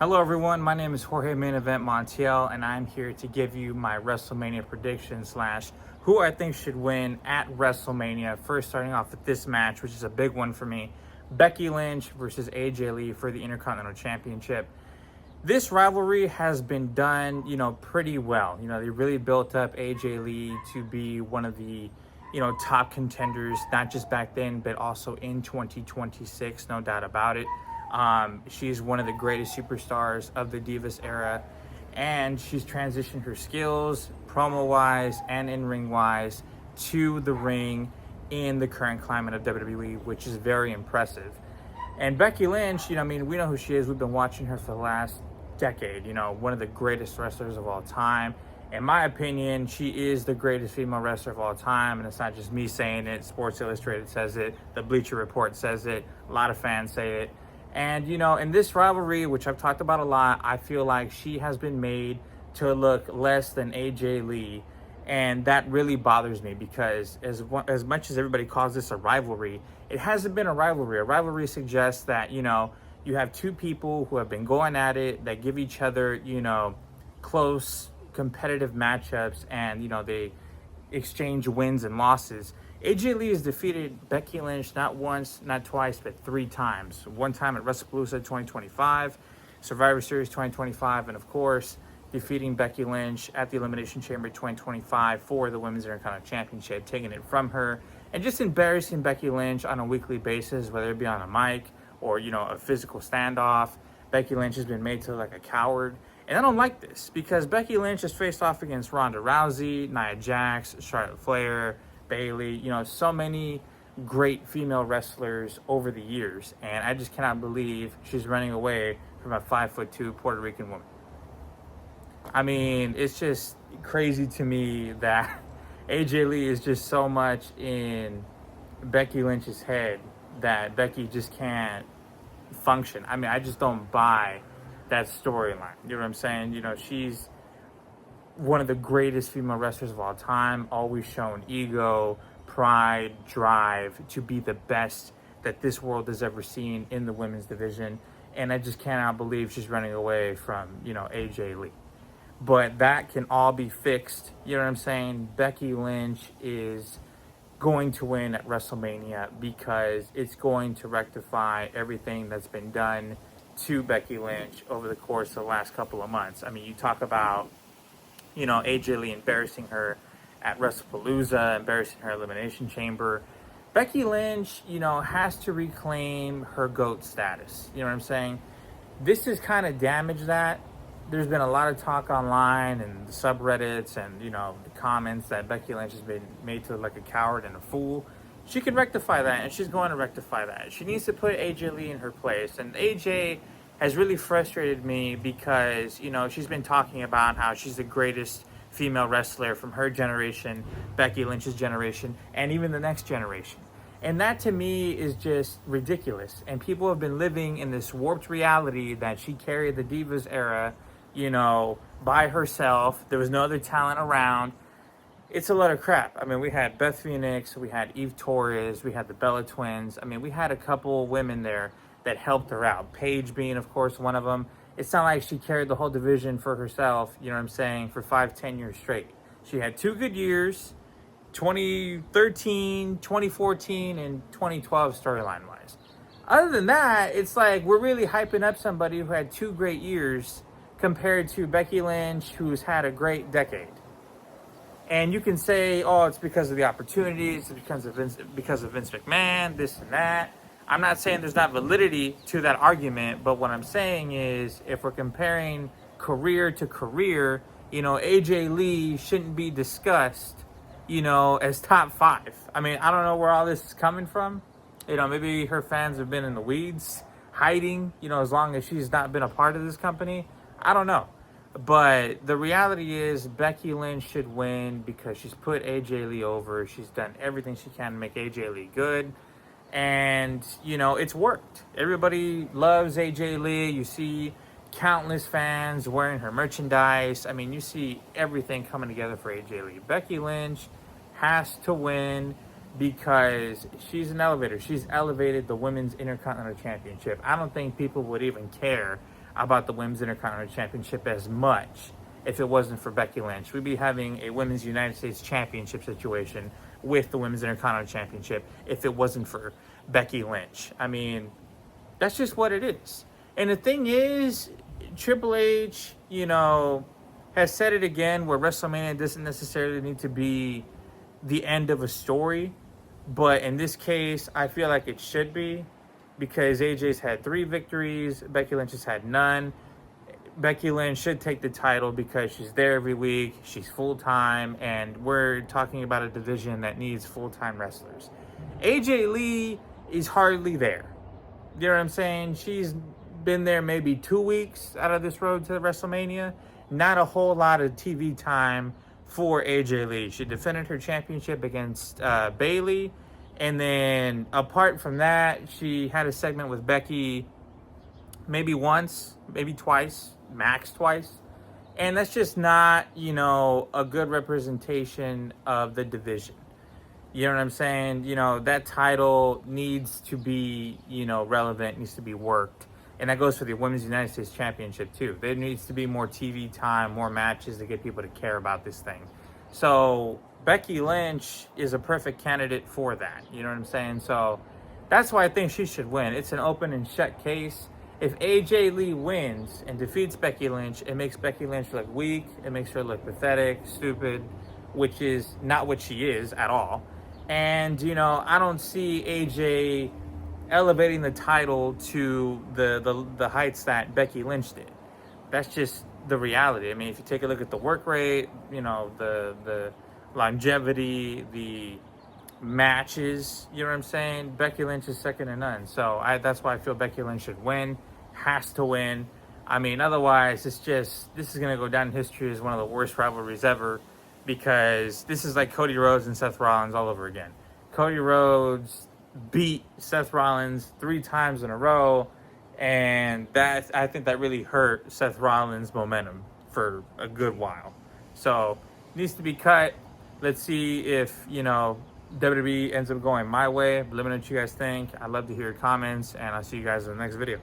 Hello everyone, my name is Jorge Main Event Montiel, and I'm here to give you my WrestleMania prediction / who I think should win at WrestleMania. First, starting off with this match, which is a big one for me. Becky Lynch versus AJ Lee for the Intercontinental Championship. This rivalry has been done, pretty well. They really built up AJ Lee to be one of the, top contenders, not just back then, but also in 2026, no doubt about it. She's one of the greatest superstars of the Divas era, and she's transitioned her skills, promo-wise and in-ring wise, to the ring in the current climate of WWE, which is very impressive. And Becky Lynch, we know who she is. We've been watching her for the last decade. One of the greatest wrestlers of all time. In my opinion, she is the greatest female wrestler of all time, and it's not just me saying it. Sports Illustrated says it. The Bleacher Report says it. A lot of fans say it. And, in this rivalry, which I've talked about a lot, I feel like she has been made to look less than AJ Lee. And that really bothers me because as much as everybody calls this a rivalry, it hasn't been a rivalry. A rivalry suggests that, you have two people who have been going at it, that give each other, close competitive matchups, and, they exchange wins and losses. AJ Lee has defeated Becky Lynch not once, not twice, but 3 times. One time at WrestlePalooza 2025, Survivor Series 2025, and of course, defeating Becky Lynch at the Elimination Chamber 2025 for the Women's Intercontinental Championship, taking it from her, and just embarrassing Becky Lynch on a weekly basis, whether it be on a mic or, a physical standoff. Becky Lynch has been made to look like a coward. And I don't like this because Becky Lynch has faced off against Ronda Rousey, Nia Jax, Charlotte Flair, Bayley, so many great female wrestlers over the years. And I just cannot believe she's running away from a 5'2" Puerto Rican woman. I mean, it's just crazy to me that AJ Lee is just so much in Becky Lynch's head that Becky just can't function. I mean, I just don't buy that storyline. You know what I'm saying? She's one of the greatest female wrestlers of all time, always shown ego, pride, drive to be the best that this world has ever seen in the women's division. And I just cannot believe she's running away from, AJ Lee. But that can all be fixed. You know what I'm saying? Becky Lynch is going to win at WrestleMania because it's going to rectify everything that's been done to Becky Lynch over the course of the last couple of months. I mean, you talk about, AJ Lee embarrassing her at WrestlePalooza, embarrassing her Elimination Chamber. Becky Lynch, has to reclaim her GOAT status. You know what I'm saying? This has kind of damaged that. There's been a lot of talk online and the subreddits and, the comments that Becky Lynch has been made to look like a coward and a fool. She can rectify that, and she's going to rectify that. She needs to put AJ Lee in her place. And AJ has really frustrated me because, she's been talking about how she's the greatest female wrestler from her generation, Becky Lynch's generation, and even the next generation. And that to me is just ridiculous. And people have been living in this warped reality that she carried the Divas era, by herself. There was no other talent around. It's a lot of crap. I mean, we had Beth Phoenix, we had Eve Torres, we had the Bella Twins. I mean, we had a couple women there that helped her out. Paige being, of course, one of them. It's not like she carried the whole division for herself, for 5-10 years straight. She had 2 good years, 2013, 2014, and 2012 storyline-wise. Other than that, it's like we're really hyping up somebody who had 2 great years compared to Becky Lynch, who's had a great decade. And you can say, oh, it's because of the opportunities, it's because of Vince McMahon, this and that. I'm not saying there's not validity to that argument, but what I'm saying is if we're comparing career to career, AJ Lee shouldn't be discussed, as top 5. I mean, I don't know where all this is coming from. Maybe her fans have been in the weeds, hiding, as long as she's not been a part of this company. I don't know. But the reality is Becky Lynch should win because she's put AJ Lee over. She's done everything she can to make AJ Lee good. And, it's worked. Everybody loves AJ Lee. You see countless fans wearing her merchandise. I mean, you see everything coming together for AJ Lee. Becky Lynch has to win because she's an elevator. She's elevated the Women's Intercontinental Championship. I don't think people would even care about the Women's Intercontinental Championship as much if it wasn't for Becky Lynch. We'd be having a Women's United States Championship situation with the Women's Intercontinental Championship if it wasn't for Becky Lynch. I mean, that's just what it is. And the thing is, Triple H, has said it again, where WrestleMania doesn't necessarily need to be the end of a story. But in this case, I feel like it should be, because AJ's had 3 victories, Becky Lynch has had none. Becky Lynch should take the title because she's there every week, she's full-time, and we're talking about a division that needs full-time wrestlers. AJ Lee is hardly there. You know what I'm saying? She's been there maybe 2 weeks out of this road to WrestleMania. Not a whole lot of TV time for AJ Lee. She defended her championship against Bayley. And then apart from that, she had a segment with Becky maybe once, maybe twice, max twice. And that's just not, a good representation of the division. You know what I'm saying? That title needs to be, relevant, needs to be worked. And that goes for the Women's United States Championship too. There needs to be more TV time, more matches to get people to care about this thing. So Becky Lynch is a perfect candidate for that. You know what I'm saying? So that's why I think she should win. It's an open and shut case. If AJ Lee wins and defeats Becky Lynch, it makes Becky Lynch look weak. It makes her look pathetic, stupid, which is not what she is at all. And, I don't see AJ elevating the title to the heights that Becky Lynch did. That's just the reality. I mean, if you take a look at the work rate, the longevity, the matches, you know what I'm saying? Becky Lynch is second to none. So that's why I feel Becky Lynch should win, has to win. I mean, otherwise, this is going to go down in history as one of the worst rivalries ever, because this is like Cody Rhodes and Seth Rollins all over again. Cody Rhodes beat Seth Rollins 3 times in a row, and I think that really hurt Seth Rollins' momentum for a good while. So, needs to be cut. Let's see if, WWE ends up going my way. Let me know what you guys think. I'd love to hear your comments, and I'll see you guys in the next video.